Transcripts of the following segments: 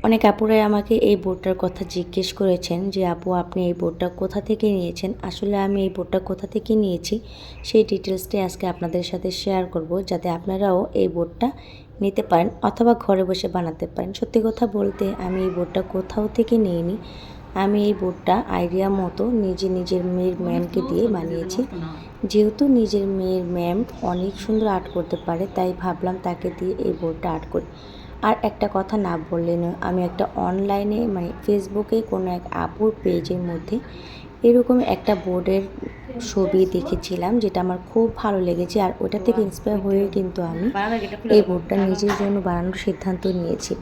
অনেক আপুরাই আমাকে এই বোর্ডটার কথা জিজ্ঞেস করেছেন যে আপু আপনি এই বোর্ডটা কোথা থেকে নিয়েছেন। আসলে আমি এই বোর্ডটা কোথা থেকে নিয়েছি সেই ডিটেলসটাই আজকে আপনাদের সাথে শেয়ার করব, যাতে আপনারাও এই বোর্ডটা নিতে পারেন অথবা ঘরে বসে বানাতে পারেন। সত্যি কথা বলতে আমি এই বোর্ডটা কোথাও থেকে নিইনি। আমি এই বোর্ডটা আইডিয়া মতো নিজের মেয়ের ম্যামকে দিয়ে বানিয়েছি। যেহেতু নিজের মেয়ের ম্যাম অনেক সুন্দর আর্ট করতে পারে, তাই ভাবলাম তাকে দিয়ে এই বোর্ডটা আর্ট করি। আর একটা কথা না বললে নয়, আমি একটা অনলাইনে মানে ফেসবুকে কোনো এক আপুর পেজের মধ্যে এরকম একটা বোর্ডের ছবি দেখেছিলাম, যেটা আমার খুব ভালো লেগেছে। আর ওটা থেকে ইন্সপায়ার হয়ে কিন্তু আমি এই বোর্ডটা নিজের জন্য বানানোর সিদ্ধান্ত নিয়েছি।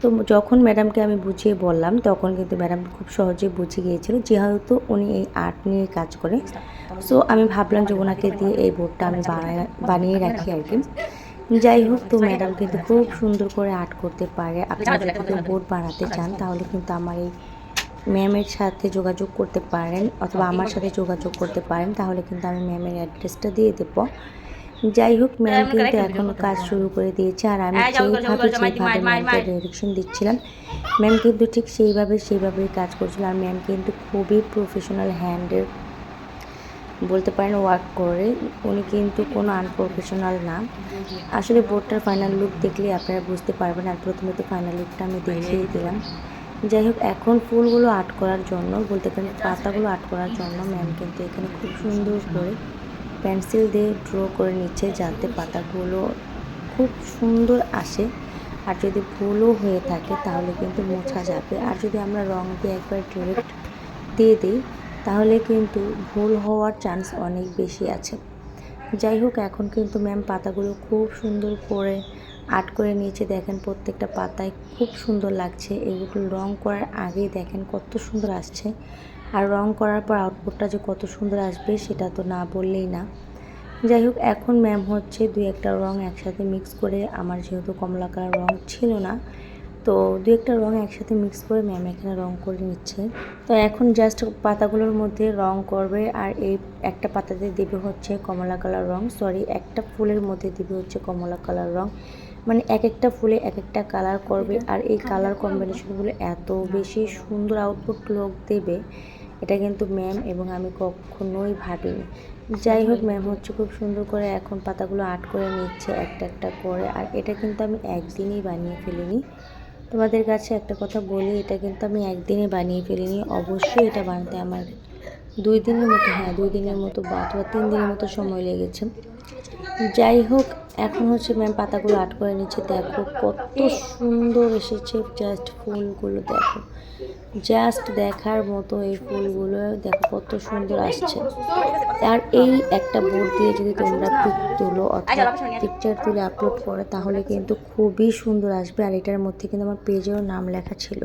তো যখন ম্যাডামকে আমি বুঝিয়ে বললাম, তখন কিন্তু ম্যাডাম খুব সহজে বুঝে গিয়েছিল, যেহেতু উনি এই আর্ট নিয়ে কাজ করে। সো আমি ভাবলাম যে ওনাকে দিয়ে এই বোর্ডটা আমি বানিয়ে রাখি আর কি। যাই হোক, তো ম্যাডাম কিন্তু খুব সুন্দর করে আর্ট করতে পারে। আপনারা যদি কেউ বোর্ড বানাতে চান তাহলে কিন্তু আমার এই ম্যামের সাথে যোগাযোগ করতে পারেন অথবা আমার সাথে যোগাযোগ করতে পারেন, তাহলে কিন্তু আমি ম্যামের অ্যাড্রেসটা দিয়ে দেব। যাই হোক, ম্যাম কিন্তু এখনও কাজ শুরু করে দিয়েছে। আর আমি যেভাবে ম্যামকে ডিরেকশন দিচ্ছিলাম, ম্যাম কিন্তু ঠিক সেইভাবেই কাজ করছিল। আর ম্যাম কিন্তু খুবই প্রফেশনাল হ্যান্ডের বলতে পারেন ওয়ার্ক করে। উনি কিন্তু কোনো আনপ্রফেশনাল না। আসলে বোর্ডটার ফাইনাল লুক দেখলে আপনারা বুঝতে পারবেন। আর প্রথমে তো ফাইনাল লুকটা আমি দেখিয়ে দিলাম। যাই হোক, এখন ফুলগুলো আর্ট করার জন্য বলতে পারেন পাতাগুলো আর্ট করার জন্য ম্যাম কিন্তু এখানে খুব সুন্দর করে পেন্সিল দিয়ে ড্র করে নিচ্ছে, যাতে পাতাগুলো খুব সুন্দর আসে। আর যদি ভুলও হয়ে থাকে তাহলে কিন্তু মোছা যাবে। আর যদি আমরা রং দিয়ে একবার ডিরেক্ট দিয়ে দিই তাহলে কিন্তু ভুল হওয়ার চান্স অনেক বেশি আছে। যাই হোক, এখন কিন্তু ম্যাম পাতাগুলো খুব সুন্দর করে আর্ট করে নিয়েছে। দেখেন প্রত্যেকটা পাতায় খুব সুন্দর লাগছে। এগুলো রং করার আগেই দেখেন কত সুন্দর আসছে। আর রং করার পর আউটপুটটা যে কত সুন্দর আসবে সেটা তো না বললেই না। যাই হোক, এখন ম্যাম হচ্ছে দুই একটা রং একসাথে মিক্স করে, আমার যেহেতু কমলা কালার রং ছিল না, তো দু একটা রং একসাথে মিক্স করে ম্যাম এখানে রং করে নিচ্ছে। তো এখন জাস্ট পাতাগুলোর মধ্যে রং করবে। আর এই একটা পাতাতে দেবে হচ্ছে কমলা কালার রং, একটা ফুলের মধ্যে দেবে হচ্ছে কমলা কালার রং। মানে এক একটা ফুলে এক একটা কালার করবে। আর এই কালার কম্বিনেশনগুলো এত বেশি সুন্দর আউটপুট লুক দেবে, এটা কিন্তু ম্যাম এবং আমি কখনোই ভাবিনি। যাই হোক, ম্যাম হচ্ছে খুব সুন্দর করে এখন পাতাগুলো আর্ট করে নিচ্ছে একটা একটা করে। আর এটা কিন্তু আমি একদিনেই বানিয়ে ফেলিনি। তোমাদের কাছে একটা কথা বলি, এটা কিন্তু আমি একদিনে বানিয়ে ফেলিনি। অবশ্যই এটা বানাতে আমার 2 দিনের মতো বা অথবা 3 দিনের মতো সময় লেগেছে। যাই হোক, এখন হচ্ছে ম্যাম পাতাগুলো আর্ট করে নিচ্ছে। দেখো কত সুন্দর এসেছে, জাস্ট ফুলগুলো দেখো, জাস্ট দেখার মতো। এই ফুলগুলো দেখো কত সুন্দর আসছে। আর এই একটা বোর্ড দিয়ে যদি তোমরা পিক তুলো অথবা পিকচার তুলে আপলোড করো তাহলে কিন্তু খুবই সুন্দর আসবে। আর এটার মধ্যে কিন্তু আমার পেজেরও নাম লেখা ছিল।